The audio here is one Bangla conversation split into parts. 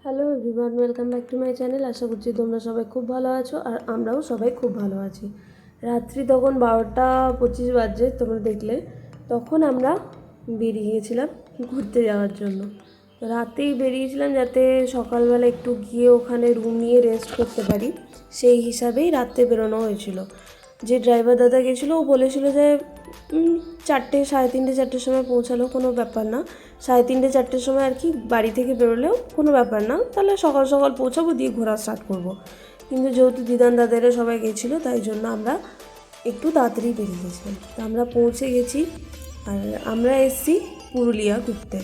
Hello everyone, welcome back to my channel. আশা করছি তোমরা সবাই খুব ভালো আছো আর আমরাও সবাই খুব ভালো আছি। রাত্রি তখন 12:25 বাজে, তোমরা দেখলে। তখন আমরা বেরিয়ে গেছিলাম ঘুরতে যাওয়ার জন্য। রাতেই বেরিয়েছিলাম যাতে সকালবেলা একটু গিয়ে ওখানে রুম নিয়ে রেস্ট করতে পারি, সেই হিসাবেই রাতে বেরোনো হয়েছিল। যে ড্রাইভার দাদা গেছিলো ও বলেছিল যে 4টে, 3:30, 4টের সময় পৌঁছালো, কোনো ব্যাপার না। 3:30, 4টের সময় আর কি বাড়ি থেকে বেরোলেও কোনো ব্যাপার না, তাহলে সকাল সকাল পৌঁছাবো, দিয়ে ঘোরা স্টার্ট করব। কিন্তু যেহেতু দিদান দাদারা সবাই গেছিলো, তাই জন্য আমরা একটু তাড়াতাড়ি বেরিয়ে গেছিলাম। তো আমরা পৌঁছে গেছি আর আমরা এসেছি পুরুলিয়া ঘুরতে।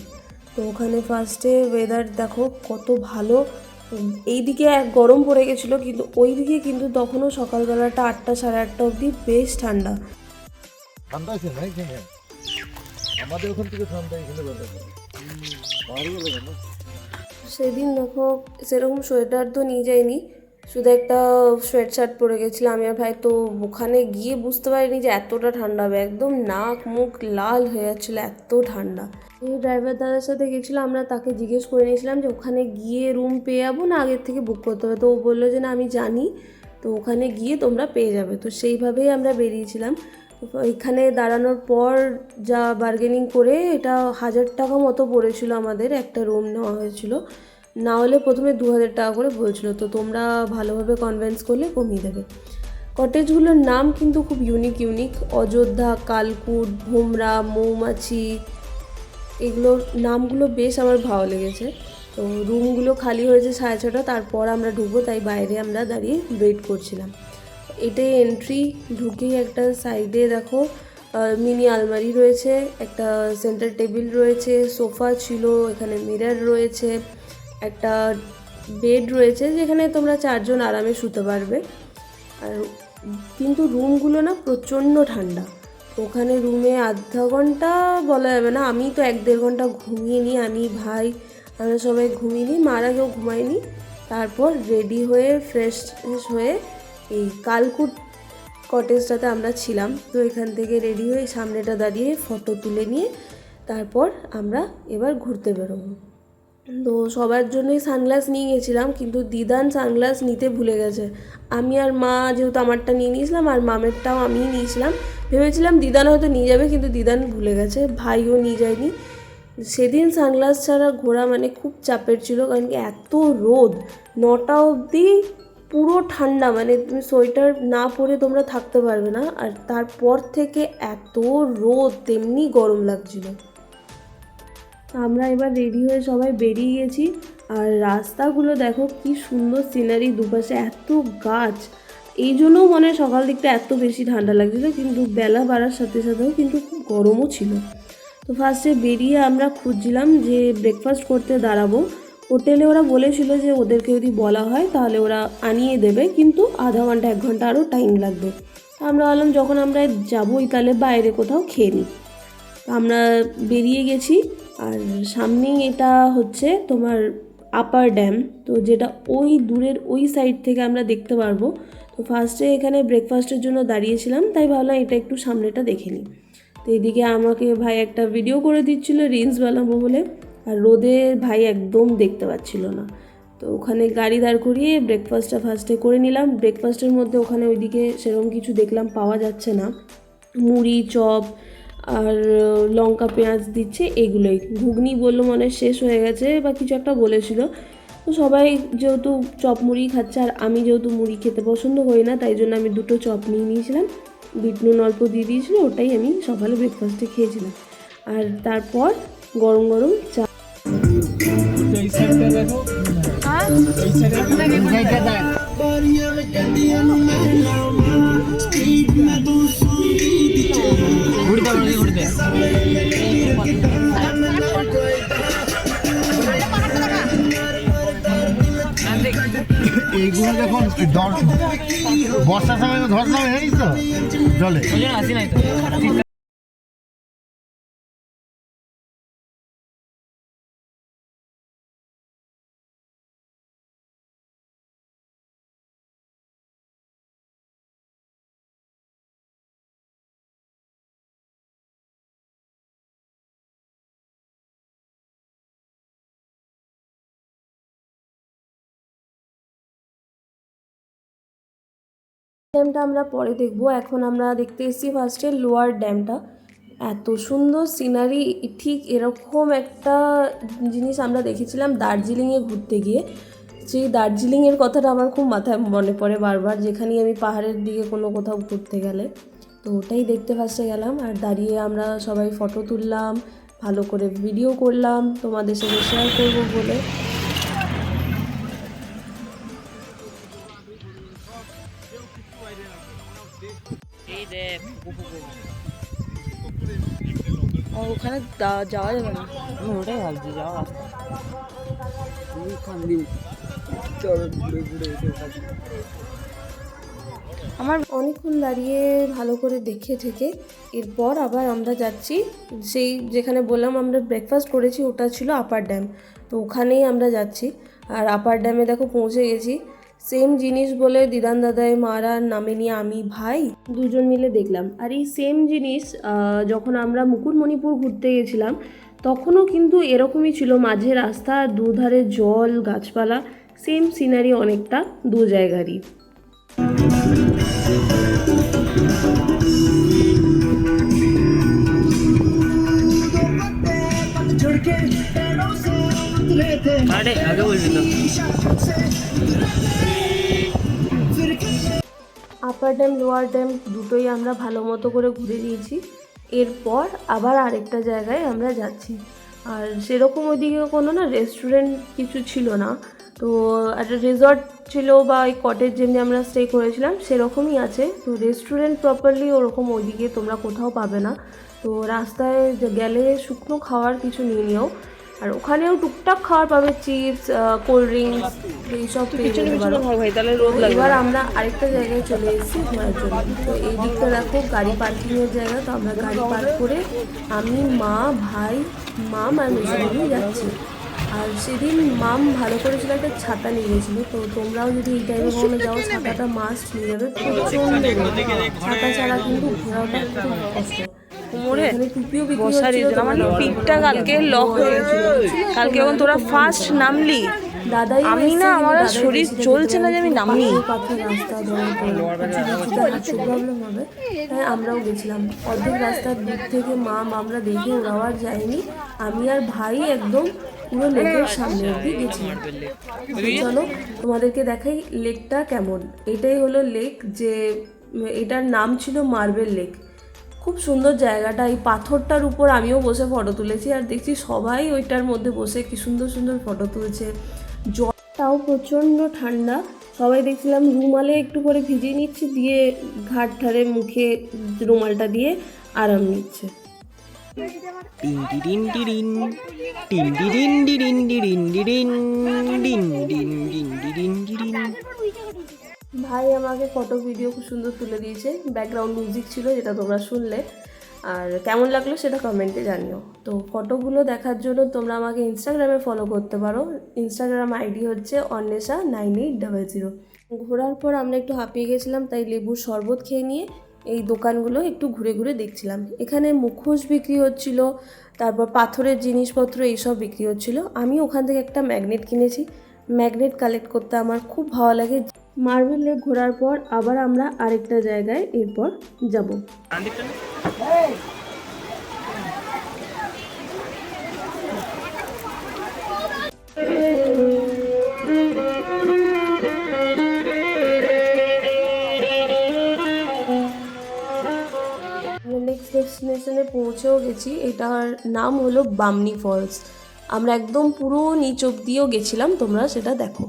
তো ওখানে ফার্স্টে ওয়েদার দেখো কত ভালো। এইদিকে এক গরম পড়ে গেছিলো, কিন্তু ওইদিকে কিন্তু তখনও সকালবেলাটা 8টা, 8:30 অবধি বেশ ঠান্ডা। ঠান্ডা আছে না এখানে, আমাদের ওখান থেকে ঠান্ডা এখানে না। সেদিন দেখো সেরকম সোয়েটার তো নিয়ে যাইনি, শুধু একটা সোয়েট শার্ট পরে গেছিলাম আমি আর ভাই। তো ওখানে গিয়ে বুঝতে পারিনি যে এতটা ঠান্ডা হবে, একদম নাক মুখ লাল হয়ে যাচ্ছিলো, এত ঠান্ডা। এই ড্রাইভার দাদার সাথে গেছিলো, আমরা তাকে জিজ্ঞেস করে নিয়েছিলাম যে ওখানে গিয়ে রুম পেয়ে যাবো না আগের থেকে বুক করতে হবে। তো ও বললো যে না আমি জানি, তো ওখানে গিয়ে তোমরা পেয়ে যাবে। তো সেইভাবেই আমরা বেরিয়েছিলাম। এখানে দাঁড়ানোর পর যা বার্গেনিং করে এটা 1000 টাকা মতো পড়েছিল, আমাদের একটা রুম নেওয়া হয়েছিল। না হলে প্রথমে 2000 টাকা করে বলছিল, তো তোমরা ভালোভাবে কনভিন্স করলে কমিয়ে দেবে। কটেজগুলোর নাম কিন্তু খুব ইউনিক। অযোধ্যা, কালকুট, ভোমরা, মৌমাছি, এগুলোর নামগুলো বেশ আমার ভালো লেগেছে। তো রুমগুলো খালি হয়েছে 6:30, তারপর আমরা ঢুকবো, তাই বাইরে আমরা দাঁড়িয়ে ওয়েট করছিলাম। এটাই এন্ট্রি। ঢুকেই একটা সাইডে দেখো মিনি আলমারি রয়েছে, একটা সেন্টার টেবিল রয়েছে, সোফা ছিল, এখানে মিরর রয়েছে, একটা বেড রয়েছে যেখানে তোমরা 4জন আরামে শুতে পারবে। আর কিন্তু রুমগুলো না প্রচণ্ড ঠান্ডা। ওখানে রুমে আধা ঘন্টা বলা যাবে না, আমি তো 1-1.5 ঘন্টা ঘুমিয়ে নিই, আমি ভাই আমরা সবাই ঘুমিয়ে নিই, মারা কেউ ঘুমায়নি। তারপর রেডি হয়ে ফ্রেশ হয়ে এই কালকুট কটেজটাতে আমরা ছিলাম। তো এখান থেকে রেডি হয়ে সামনেটা দাঁড়িয়ে ফটো তুলে নিয়ে তারপর আমরা এবার ঘুরতে বেরোবো। তো সবার জন্যই সানগ্লাস নিয়ে গেছিলাম, কিন্তু দিদান সানগ্লাস নিতে ভুলে গেছে। আমি আর মা যেহেতু আমারটা নিয়ে নিয়েছিলাম আর মামেরটাও আমিই নিয়েছিলাম, ভেবেছিলাম দিদান হয়তো নিয়ে যাবে, কিন্তু দিদান ভুলে গেছে, ভাইও নিয়ে যায়নি। সেদিন সানগ্লাস ছাড়া ঘোরা মানে খুব চাপের ছিল, কারণ কি এত রোদ। 9টা অবধি পুরো ঠান্ডা, মানে তুমি সোয়েটার না পরে তোমরা থাকতে পারবে না। আর তারপর থেকে এত রোদ, তেমনি গরম লাগছিল। আমরা এবার রেডি হয়ে সবাই বেরিয়ে গেছি। আর রাস্তাগুলো দেখো কি সুন্দর সিনারি, দুপাশে এত গাছ, এই জন্যও মনে হয় সকাল দিকটা এত বেশি ঠান্ডা লাগছিলো, কিন্তু বেলা বাড়ার সাথে সাথেও কিন্তু খুব গরমও ছিল। তো ফার্স্টে বেরিয়ে আমরা খুঁজছিলাম যে ব্রেকফাস্ট করতে দাঁড়াবো। হোটেলে ওরা বলেছিল যে ওদেরকে যদি বলা হয় তাহলে ওরা আনিয়ে দেবে, কিন্তু আধা ঘন্টা 1 ঘন্টা আরও টাইম লাগবে। আমরা বললাম যখন আমরা যাবোই তাহলে বাইরে কোথাও খেয়ে নিই। আমরা বেরিয়ে গেছি। আর সামনেই এটা হচ্ছে তোমার আপার ড্যাম, তো যেটা ওই দূরের ওই সাইড থেকে আমরা দেখতে পারবো। তো ফার্স্টে এখানে ব্রেকফাস্টের জন্য দাঁড়িয়েছিলাম, তাই ভাবলাম এটা একটু সামনেটা দেখে নিই। তো এদিকে আমাকে ভাই একটা ভিডিও করে দিচ্ছিল রিলস বানাবো বলে, আর রোদে ভাই একদম দেখতে পাচ্ছিল না। তো ওখানে গাড়ি দাঁড় করিয়ে ব্রেকফাস্টটা ফার্স্টে করে নিলাম। ব্রেকফাস্টের মধ্যে ওখানে ওইদিকে সেরকম কিছু দেখলাম পাওয়া যাচ্ছে না, মুড়ি, চপ আর লঙ্কা পেঁয়াজ দিচ্ছে, এগুলোই। ঘুগনি বললো মনে শেষ হয়ে গেছে বা কিছু একটা বলেছিল। তো সবাই যেহেতু চপ মুড়ি খাচ্ছে, আর আমি যেহেতু মুড়ি খেতে পছন্দ করি না, তাই জন্য আমি 2টো চপ নিয়ে নিয়েছিলাম। বিট নুন অল্প দিয়ে দিয়েছিলো, ওটাই আমি সকালে ব্রেকফাস্টে খেয়েছিলাম। আর তারপর গরম গরম চা। এইগুলো যখন বর্ষার সময় ধরলাম এই তো জলে ড্যামটা আমরা পরে দেখবো। এখন আমরা দেখতে এসেছি ফার্স্টে লোয়ার ড্যামটা। এত সুন্দর সিনারি, ঠিক এরকম একটা জিনিস আমরা দেখেছিলাম দার্জিলিংয়ে ঘুরতে গিয়ে। সেই দার্জিলিংয়ের কথাটা আমার খুব মাথায় মনে পড়ে বারবার, যেখানেই আমি পাহাড়ের দিকে কোথাও ঘুরতে গেলে। তো ওটাই দেখতে ফার্স্টে গেলাম, আর দাঁড়িয়ে আমরা সবাই ফটো তুললাম, ভালো করে ভিডিও করলাম তোমাদের সাথে শেয়ার করবো বলে। ওখানে যাওয়া যাবে না, আমি ওটাই ভাবছি যাওয়ার রাস্তা। আমার অনেকক্ষণ দাঁড়িয়ে ভালো করে দেখে থেকে এরপর আবার আমরা যাচ্ছি সেই যেখানে বললাম আমরা ব্রেকফাস্ট করেছি, ওটা ছিল আপার ড্যাম। তো ওখানেই আমরা যাচ্ছি। আর আপার ড্যামে দেখো পৌঁছে গেছি। সেম জিনিস বলে দিদান দাদাই মারা নামে নিয়ে আমি ভাই দুজন মিলে দেখলাম। আর এই সেম জিনিস যখন আমরা মুকুটমণিপুর ঘুরতে গেছিলাম তখনও কিন্তু এরকমই ছিল, মাঝে রাস্তা, দুধারে জল, গাছপালা, সেম সিনারি অনেকটা দু জায়গারই। আগে বলবি তো। আপার ড্যাম লোয়ার ড্যাম দুটোই আমরা ভালো মতো করে ঘুরে নিয়েছি। এরপর আবার আরেকটা জায়গায় আমরা যাচ্ছি। আর সেরকম ওইদিকে কোনো রেস্টুরেন্ট কিছু ছিল না, তো একটা রিসর্ট ছিল বা ওই কটেজ যেমনি আমরা স্টে করেছিলাম সেরকমই আছে। তো রেস্টুরেন্ট প্রপারলি ওরকম ওইদিকে তোমরা কোথাও পাবে না। তো রাস্তায় গেলে শুকনো খাওয়ার কিছু নিয়ে নিও। আর ওখানেও টুকটাক খাবার পাবে, চিপস, কোল্ড ড্রিঙ্কস, এইসব পেয়ে যেতে পারো। এবার আমরা আরেকটা জায়গায় চলে এসেছি ঘোরার জন্য। তো এই দিকটা দেখো গাড়ি পার্কিংয়ের জায়গা। তো আমরা গাড়ি পার্ক করে আমি, মা, ভাই, মাম আর মেজো যাচ্ছি। আর সেদিন মাম ভালো করেছিল, একটা ছাতা নিয়ে গেছিলো। তো তোমরাও যদি এই টাইমে কখনো যাও ছাতাটা মাস্ট নিয়ে যাবে, প্রচণ্ড ছাতা ছাড়া কিন্তু ঘোরাটা খুব কষ্ট। আমার পিঠটা কালকে লক হয়ে গেছিল। কালকে যখন তোরা ফার্স্ট নামলি দাদাই আমি না, আমার শরীর চলছে না যে আমি নামি। রাস্তা প্রবলেম হবে, তাই আমরাও গেছিলাম। অর্ধেক রাস্তার দিক থেকে আমরা দেখে ওরাও আর যায়নি। আমি আর ভাই একদম পুরো লেকের সামনে অব্দি গেছিলাম। চলো তোমাদেরকে দেখাই লেকটা কেমন। এটাই হলো লেক, যে এটার নাম ছিল মার্বেল লেক। খুব সুন্দর জায়গাটা। এই পাথরটার উপর আমিও বসে ফটো তুলেছি, আর দেখছি সবাই ওইটার মধ্যে বসে কি সুন্দর সুন্দর ফটো তুলছে। জলটাও প্রচণ্ড ঠান্ডা। সবাই দেখছিলাম রুমালে একটু করে ভিজিয়ে নিচ্ছে, দিয়ে ঘাট ধারে মুখে রুমালটা দিয়ে আরাম নিচ্ছে। ভাই আমাকে ফটো ভিডিও খুব সুন্দর তুলে দিয়েছে। ব্যাকগ্রাউন্ড মিউজিক ছিল যেটা তোমরা শুনলে। আর কেমন লাগলো সেটা কমেন্টে জানিও। তো ফটোগুলো দেখার জন্য তোমরা আমাকে ইনস্টাগ্রামে ফলো করতে পারো। ইনস্টাগ্রাম আইডি হচ্ছে অন্বেষা9800। ঘোরার পর আমরা একটু হাঁপিয়ে গেছিলাম, তাই লেবুর শরবত খেয়ে নিয়ে এই দোকানগুলো একটু ঘুরে ঘুরে দেখছিলাম। এখানে মুখোশ বিক্রি হচ্ছিল, তারপর পাথরের জিনিসপত্র এইসব বিক্রি হচ্ছিল। আমি ওখান থেকে একটা ম্যাগনেট কিনেছি। ম্যাগনেট কালেক্ট করতে আমার খুব ভালো লাগে। মার্বেল লেক ঘোরার পর আবার আমরা আরেকটা জায়গায় এরপর যাব। নেক্সট ডেস্টিনেশনে পৌঁছেও গেছি। এটার নাম হলো বামনি ফলস। আমরা একদম পুরো নিচ অব্দিও গেছিলাম, তোমরা সেটা দেখো।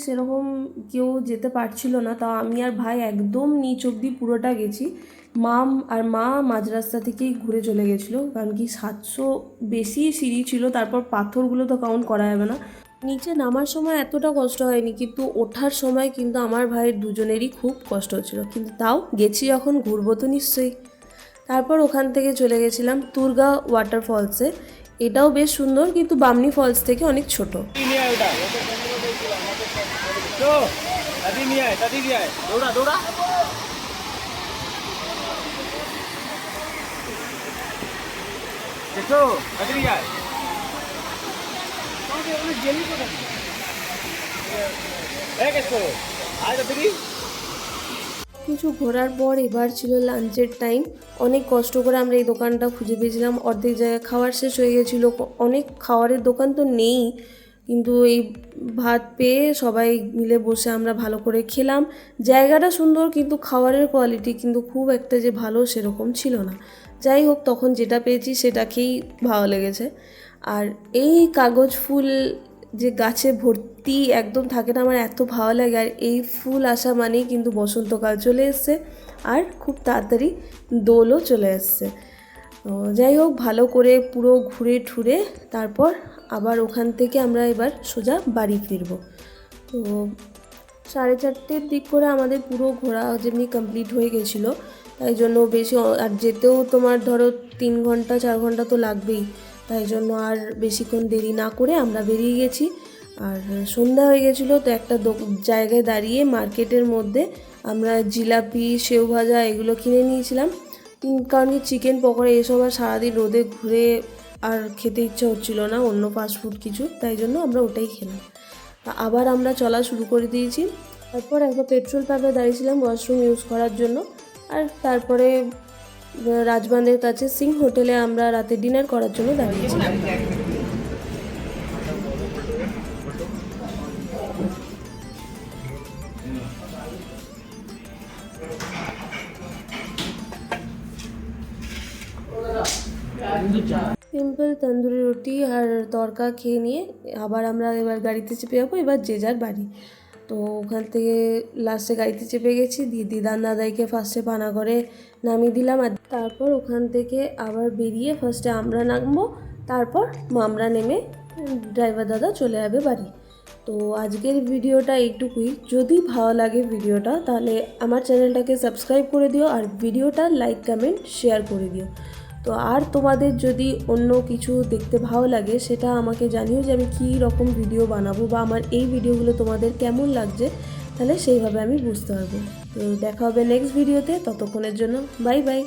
সেরকম কেউ যেতে পারছিল না, তাও আমি আর ভাই একদম নিচ অব্দি পুরোটা গেছি। মা মাঝ রাস্তা থেকেই ঘুরে চলে গেছিলো, কারণ কি 700 বেশি সিঁড়ি ছিল, তারপর পাথরগুলো তো কাউন্ট করা যাবে না। নিচে নামার সময় এতটা কষ্ট হয়নি, কিন্তু ওঠার সময় কিন্তু আমার ভাইয়ের দুজনেরই খুব কষ্ট হচ্ছিলো, কিন্তু তাও গেছি যখন ঘুরবো তো নিশ্চয়ই। তারপর ওখান থেকে চলে গেছিলাম তুর্গা ওয়াটারফলসে। এটাও বেশ সুন্দর, কিন্তু বামনি ফলস থেকে অনেক ছোট। কিছু ঘোরার পর এবার ছিল লাঞ্চের টাইম। অনেক কষ্ট করে আমরা এই দোকানটা খুঁজে পেয়েছিলাম, অর্ধেক জায়গায় খাবার শেষ হয়ে গেছিলো, অনেক খাবারের দোকান তো নেই, কিন্তু এই ভাত পেয়ে সবাই মিলে বসে আমরা ভালো করে খেলাম। জায়গাটা সুন্দর, কিন্তু খাবারের কোয়ালিটি কিন্তু খুব একটা যে ভালো সেরকম ছিল না। যাই হোক, তখন যেটা পেয়েছি সেটা খেয়েই ভালো লেগেছে। আর এই কাগজ ফুল যে গাছে ভর্তি একদম থাকে না, আমার এত ভালো লাগে। আর এই ফুল আসা মানেই কিন্তু বসন্তকাল চলে এসছে, আর খুব তাড়াতাড়ি দোলও চলে এসছে। তো যাই হোক, ভালো করে পুরো ঘুরে ঠুরে তারপর আবার ওখান থেকে আমরা এবার সোজা বাড়ি ফিরব। তো 4:30 দিক করে আমাদের পুরো ঘোরা যেমনি কমপ্লিট হয়ে গেছিলো, তাই জন্য বেশি আর যেতেও তোমার ধরো 3 ঘন্টা 4 ঘন্টা তো লাগবেই, তাই জন্য আর বেশিক্ষণ দেরি না করে আমরা বেরিয়ে গেছি। আর সন্ধ্যা হয়ে গেছিলো, তো একটা জায়গায় দাঁড়িয়ে মার্কেটের মধ্যে আমরা জিলাপি, সেউ ভাজা এগুলো কিনে নিয়েছিলাম, কারণ কি চিকেন পকোড়া এসব আর সারাদিন রোদে ঘুরে আর খেতে ইচ্ছা হচ্ছিল না অন্য ফাস্টফুড কিছু, তাই জন্য আমরা ওটাই খেলাম। আবার আমরা চলা শুরু করে দিয়েছি। তারপর একবার পেট্রোল পাম্পে দাঁড়িয়েছিলাম ওয়াশরুম ইউজ করার জন্য, আর তারপরে রাজবাঁধের কাছে সিং হোটেলে আমরা রাতে ডিনার করার জন্য দাঁড়িয়েছিলাম। সিম্পল তন্দুরি রুটি আর তড়কা খেয়ে নিয়ে আবার আমরা এবার গাড়িতে চেপে যাবো, এবার যে যার বাড়ি। তো ওখান থেকে লাস্টে গাড়িতে চেপে গেছি, দিদান দাদাইকে ফার্স্টে পানাগড়ে নামিয়ে দিলাম, আর তারপর ওখান থেকে আবার বেরিয়ে ফার্স্টে আমরা নামবো, তারপর আমরা নেমে ড্রাইভার দাদা চলে যাবে বাড়ি। তো আজকের ভিডিওটা এইটুকুই। যদি ভালো লাগে ভিডিওটা, তাহলে আমার চ্যানেলটাকে সাবস্ক্রাইব করে দিও, আর ভিডিওটা লাইক কমেন্ট শেয়ার করে দিও। তো আর তোমাদের যদি অন্য কিছু দেখতে ভালো লাগে সেটা আমাকে জানিও, যে আমি কী রকম ভিডিও বানাবো, বা আমার এই ভিডিওগুলো তোমাদের কেমন লাগছে, তাহলে সেইভাবে আমি বুঝতে পারবো। তো দেখা হবে নেক্সট ভিডিওতে, ততক্ষণের জন্য বাই বাই।